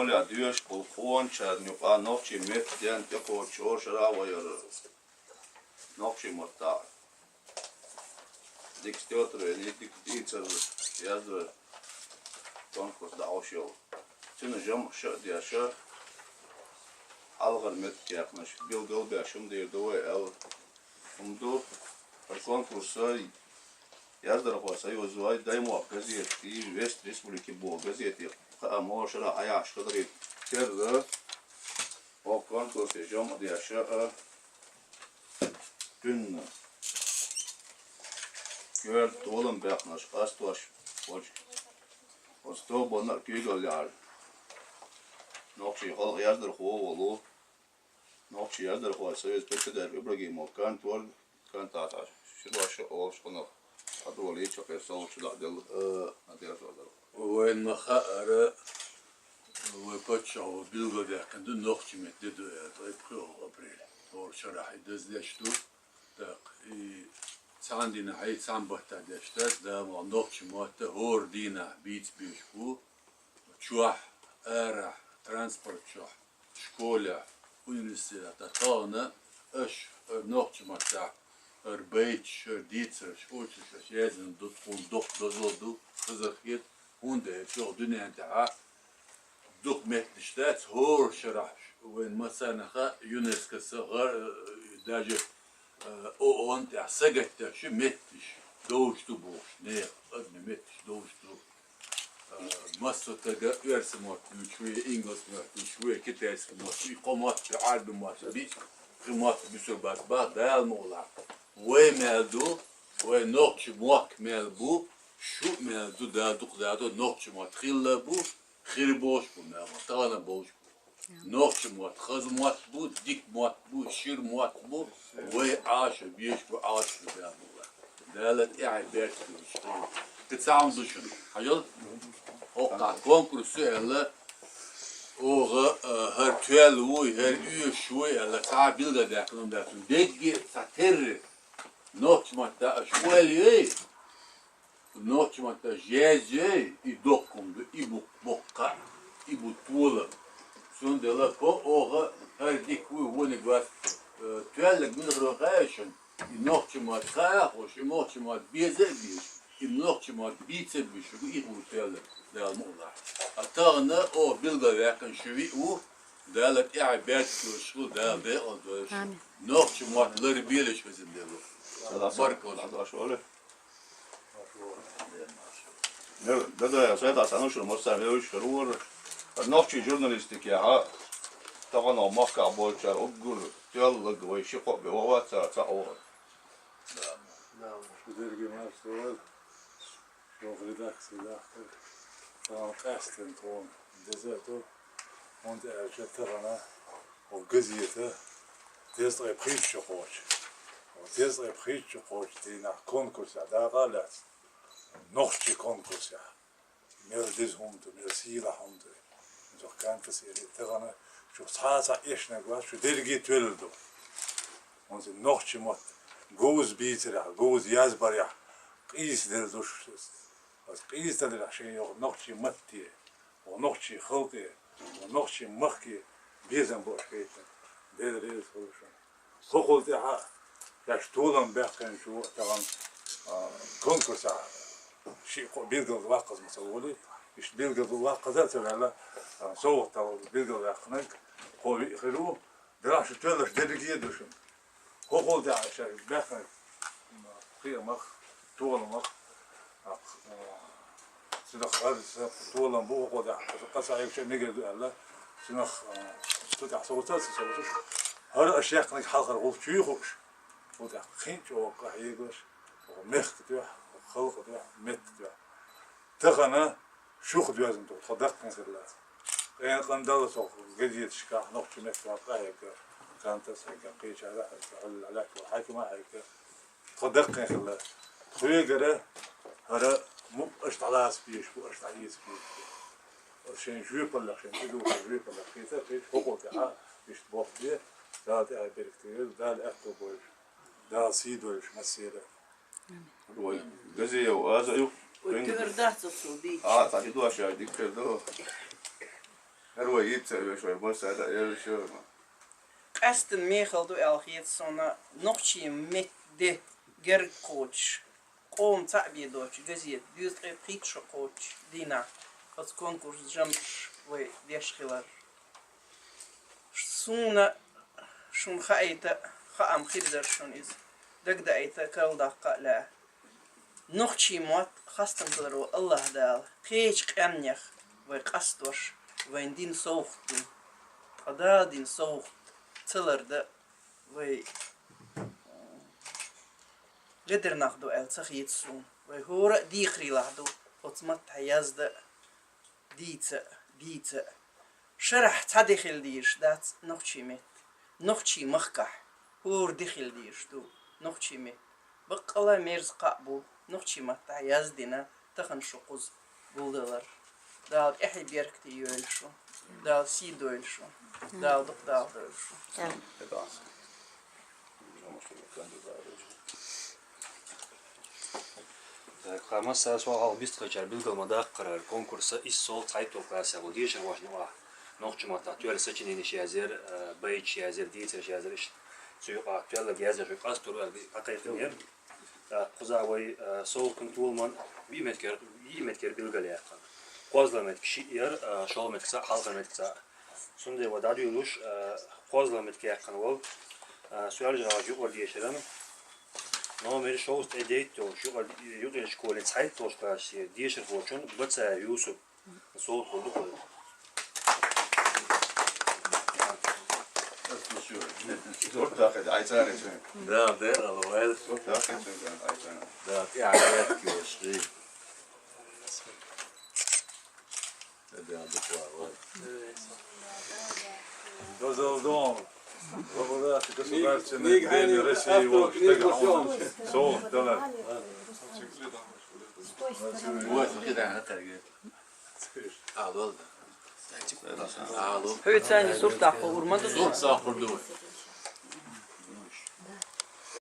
شغل دیوش کلخون شد نیوقا نقشی مفتین تکو چور شرا ویر نقشی مرتا دیکستیوتر دیکتیتر یازر konkursu dağışıyor. Şimdi jam şu diye şu algar met yapmış. Bilgil bir şum diye doğa el. Umdu konkursu yazdır kosa yozvay daima gazeti West Respubliki bu gazeti ama şuna ayaş kadar kerdi. O konkursu jam diye şu dün gör dolum bakmış kastoş boş. Osto bunlar köyler. Nokçi halk yazdır hovulu. Nokçi yazdır hovası. Özbekçe der İbrahim o kantor kantatar. Şu başı olmuş bunu. Adı oluyor çok esnaf uçlar del. Adıyla sordur. Ve mahara ve paçağı bilgide kendi nokçi metti de yapıyor april. Doğru şerah dizleşti. Tak Sandina hay sambahta deştet da nokçi muhatta hor dina bit biş bu. Çuah era transport çuah. Şkola üniversite tağına eş nokçi muhatta Erbeyç, Erditzer, Şoçiş, Yazın, Dut, Dozoldu, Kızakit, Hunde, çok dünyada duk metliştet, hor şerah. Ve mesela UNESCO'sı derece o on ya sagette şu mettiş doğuştu bu ne adını mettiş doğuştu masada versim var şu İngiliz var şu kites var komat albüm var bir komat bir sürü bak dağılmalar ve meldu ve nokçu muak melbu şu meldu da nokçu matrilla bu khir boş bu ne tağına boş nokçu muat khazmat bu dik muat bu şir muat bu ve aş bieş bu aş da bu dalet i'bet işte tetsam düşün hayal o konkursu elle o her tüel bu her üye şu elle tabil de dakılım da degi sater nokçu matta şueli nokçu matta jeze i dokundu i bu bokka i bu tuğla Sondela ko oga her dik bu ne var tüellik min roğaşın inokçumat kaya hoş inokçumat bize bir inokçumat bize bir şu bu tüellik dalmolar atağına o bilga yakın şu bu dalet i'bet şu da be oldu inokçumatları birleş bizim de bu fark oldu şöyle ne da sayda sana şu mesela ne iş görür Nokçi jurnalistik ya طبعا موقع بولشر أقول يلا قوي شقق بوات سأور نعم شو درجة ما اشتغل شو ريداكس داخل طبعا قاستن طون دزاتو وانت أجترنا وجزيته تيسري بخيش شقوش وتيسري بخيش شقوش تينا كونكورس دا غالات نخشي كونكورس يا ميردز هومتو ميرسيلا هومتو جو كان تسيري تغنى شو صحاصة إيش نقول شو درجة تولدو ونزل نخشي مت جوز بيترا جوز يازبريا قيس دلدوش بس قيس دل عشان يو نخشي متي ونخشي خلقي ونخشي مخكي بيزن بوش كيتن دل سولوشن فقلت يا ياش طولن بيحكن شو طبعا كونكورس شيء بيلقى واقز مسؤولي إيش بيلقى واقز ولا صوت أو بيلقى يخنق هو يخلوه دراش تولش درجية دوشن هو قلت عشان بيخنق خير مخ طول مخ سنخ هذا طول مبوه قلت قصة عيوش نجد الله سنخ تدع صوتات صوتات هذا أشياء كنك حلقة غوف شو يخوش قلت خينش وقع يجوش ومخ تدوح وخلق تدوح مت تدوح تغنى شوخ دوازن تو خدق مثلا يعني قندالة سوق قديت شكاح نقطة مثلا قايك كانت هيك قيش على على وحكي ما هيك خدق مثلا خوي قرا هذا مو اشتعل سبيش مو اشتعل سبيش عشان شو يطلع عشان كده شو يطلع كده في حقوق ها يشتبه فيه ده بركتير ده الأكتر بوش ده سيد وش مسيرة جزية وهذا وتردات الصوبي تعطي دوا شيء ديك كده هو يتسوي شوي بس هذا يرشوا Kasten Michael du elgiet såna nochtje met de ger coach. Kom tabi doch gazet dus pritsch coach dina. От конкурс jamsh we deschhilar. Suna shun khaita kham khidar shun is. Dagda ita kal daqa la. Nochtje mot khastam tadro Allah dal. Qeech qamnях we qastwash we din socht. Qada din socht. Tılırdı ve قدر ناخدو التخيتسون وهو ديخري لحدو وطمت حيازد ديتا شرح تدخل ديش دات نخشي مت نخشي مخكح هور دخل ديش دو نخشي مت بقلا ميرز قابو نخشي مت حيازدنا تخن شقوز بولدلر دال احي بيركتي يولشو دال سيدو يولشو دال دقدال يولشو Kamasa sual bistkaçar bilgilmada karar konkursa issol sayt toplasa bu diye şey başına var. Nokçum hatta tüyel seçeneğini şezer, bayit şezer, diyet şezer iş. Suyu tüyel gezer şu kastur akayıkın yer. Kuzavay sol kontrolman bir metker bilgili yakan. Kozlamet kişi yer, şol metkisa halka metkisa. Şimdi vadar yoluş kozlamet yakan ol. Suyal cevabı yok diye şeyler. Номер шоуст эдейт то югел школе цайт то спаси дишер хочун баца Юсуп сол ходу ходу. Dört dakika aytana için. Da de alwel. Dört dakika için aytana. Da yani kiyoşri. Da aldık var. Dozaldım. Baba da kasılar beni reşi var. Soğuk dolar. Bu kida hatarge. Aldı. Aldı. Höyt sen surta urmadı. Çok sağ kurdu.